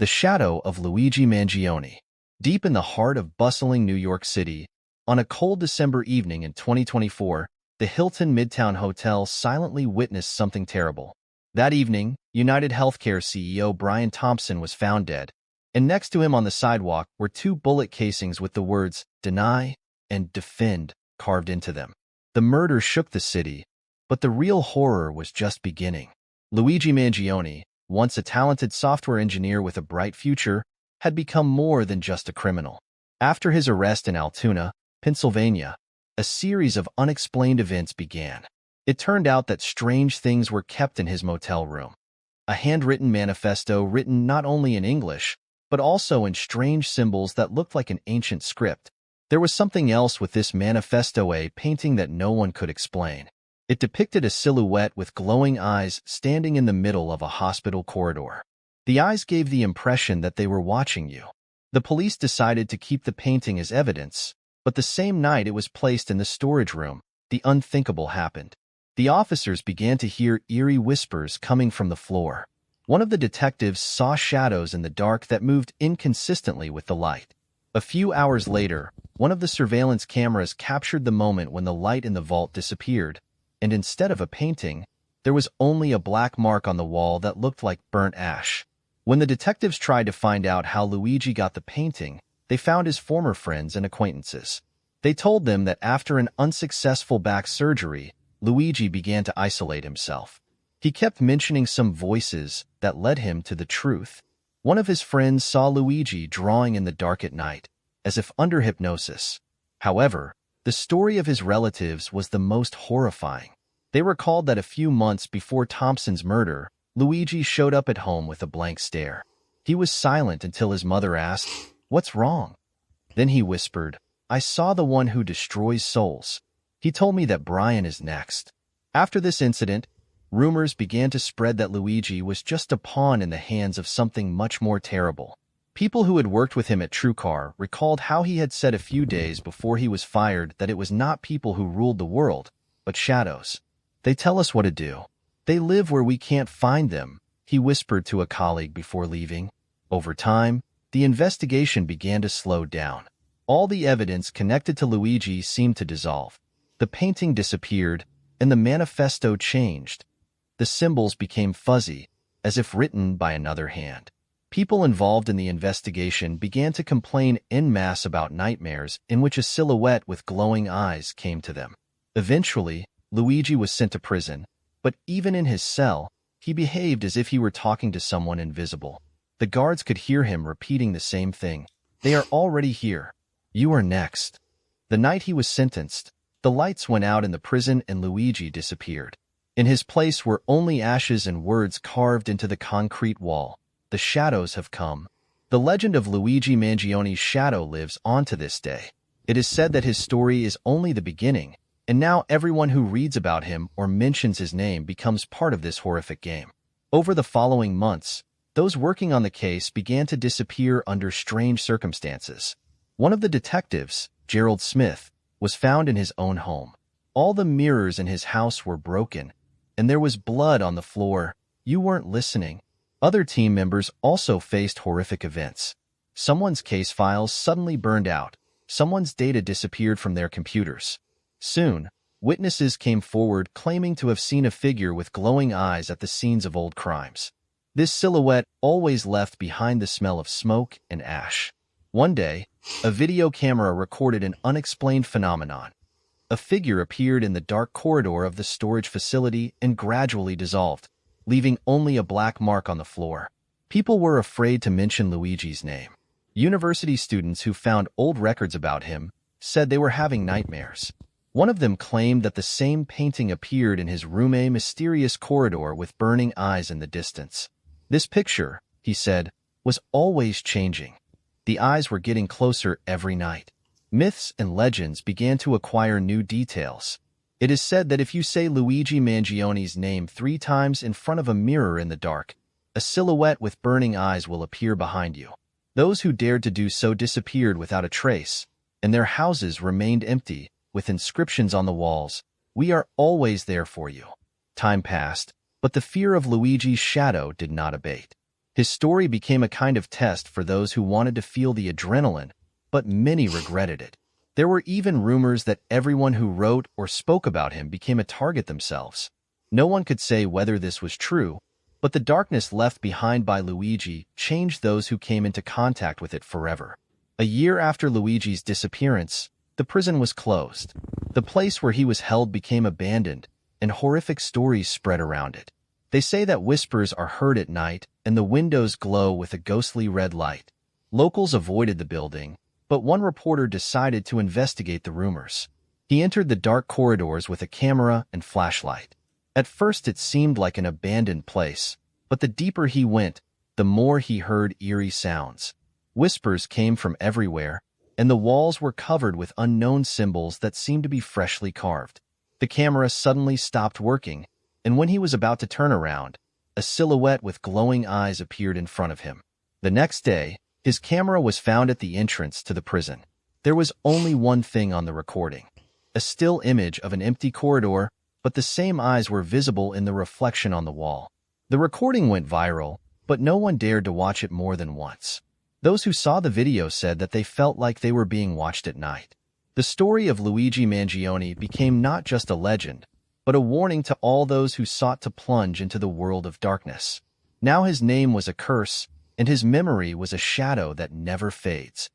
The shadow of Luigi Mangione. Deep in the heart of bustling New York City, on a cold December evening in 2024, the Hilton Midtown Hotel silently witnessed something terrible. That evening, United Healthcare CEO Brian Thompson was found dead, and next to him on the sidewalk were two bullet casings with the words "Deny" and "Defend" carved into them. The murder shook the city, but the real horror was just beginning. Luigi Mangione, once a talented software engineer with a bright future, had become more than just a criminal. After his arrest in Altoona, Pennsylvania, a series of unexplained events began. It turned out that strange things were kept in his motel room. A handwritten manifesto written not only in English, but also in strange symbols that looked like an ancient script. There was something else with this manifesto, a painting that no one could explain. It depicted a silhouette with glowing eyes standing in the middle of a hospital corridor. The eyes gave the impression that they were watching you. The police decided to keep the painting as evidence, but the same night it was placed in the storage room, the unthinkable happened. The officers began to hear eerie whispers coming from the floor. One of the detectives saw shadows in the dark that moved inconsistently with the light. A few hours later, one of the surveillance cameras captured the moment when the light in the vault disappeared, and instead of a painting, there was only a black mark on the wall that looked like burnt ash. When the detectives tried to find out how Luigi got the painting, they found his former friends and acquaintances. They told them that after an unsuccessful back surgery, Luigi began to isolate himself. He kept mentioning some voices that led him to the truth. One of his friends saw Luigi drawing in the dark at night, as if under hypnosis. However, the story of his relatives was the most horrifying. They recalled that a few months before Thompson's murder, Luigi showed up at home with a blank stare. He was silent until his mother asked, "What's wrong?" Then he whispered, "I saw the one who destroys souls. He told me that Brian is next." After this incident, rumors began to spread that Luigi was just a pawn in the hands of something much more terrible. People who had worked with him at TrueCar recalled how he had said a few days before he was fired that it was not people who ruled the world, but shadows. "They tell us what to do. They live where we can't find them," he whispered to a colleague before leaving. Over time, the investigation began to slow down. All the evidence connected to Luigi seemed to dissolve. The painting disappeared, and the manifesto changed. The symbols became fuzzy, as if written by another hand. People involved in the investigation began to complain en masse about nightmares in which a silhouette with glowing eyes came to them. Eventually, Luigi was sent to prison, but even in his cell, he behaved as if he were talking to someone invisible. The guards could hear him repeating the same thing. "They are already here. You are next." The night he was sentenced, the lights went out in the prison and Luigi disappeared. In his place were only ashes and words carved into the concrete wall. "The shadows have come." The legend of Luigi Mangione's shadow lives on to this day. It is said that his story is only the beginning, and now everyone who reads about him or mentions his name becomes part of this horrific game. Over the following months, those working on the case began to disappear under strange circumstances. One of the detectives, Gerald Smith, was found in his own home. All the mirrors in his house were broken, and there was blood on the floor. You weren't listening. Other team members also faced horrific events. Someone's case files suddenly burned out. Someone's data disappeared from their computers. Soon, witnesses came forward claiming to have seen a figure with glowing eyes at the scenes of old crimes. This silhouette always left behind the smell of smoke and ash. One day, a video camera recorded an unexplained phenomenon. A figure appeared in the dark corridor of the storage facility and gradually dissolved, leaving only a black mark on the floor. People were afraid to mention Luigi's name. University students who found old records about him said they were having nightmares. One of them claimed that the same painting appeared in his room, a mysterious corridor with burning eyes in the distance. "This picture," he said, "was always changing. The eyes were getting closer every night." Myths and legends began to acquire new details. It is said that if you say Luigi Mangione's name 3 times in front of a mirror in the dark, a silhouette with burning eyes will appear behind you. Those who dared to do so disappeared without a trace, and their houses remained empty, with inscriptions on the walls, "We are always there for you." Time passed, but the fear of Luigi's shadow did not abate. His story became a kind of test for those who wanted to feel the adrenaline, but many regretted it. There were even rumors that everyone who wrote or spoke about him became a target themselves. No one could say whether this was true, but the darkness left behind by Luigi changed those who came into contact with it forever. A year after Luigi's disappearance, the prison was closed. The place where he was held became abandoned, and horrific stories spread around it. They say that whispers are heard at night, and the windows glow with a ghostly red light. Locals avoided the building, but one reporter decided to investigate the rumors. He entered the dark corridors with a camera and flashlight. At first it seemed like an abandoned place, but the deeper he went, the more he heard eerie sounds. Whispers came from everywhere, and the walls were covered with unknown symbols that seemed to be freshly carved. The camera suddenly stopped working, and when he was about to turn around, a silhouette with glowing eyes appeared in front of him. The next day, his camera was found at the entrance to the prison. There was only one thing on the recording: a still image of an empty corridor, but the same eyes were visible in the reflection on the wall. The recording went viral, but no one dared to watch it more than once. Those who saw the video said that they felt like they were being watched at night. The story of Luigi Mangione became not just a legend, but a warning to all those who sought to plunge into the world of darkness. Now his name was a curse, and his memory was a shadow that never fades.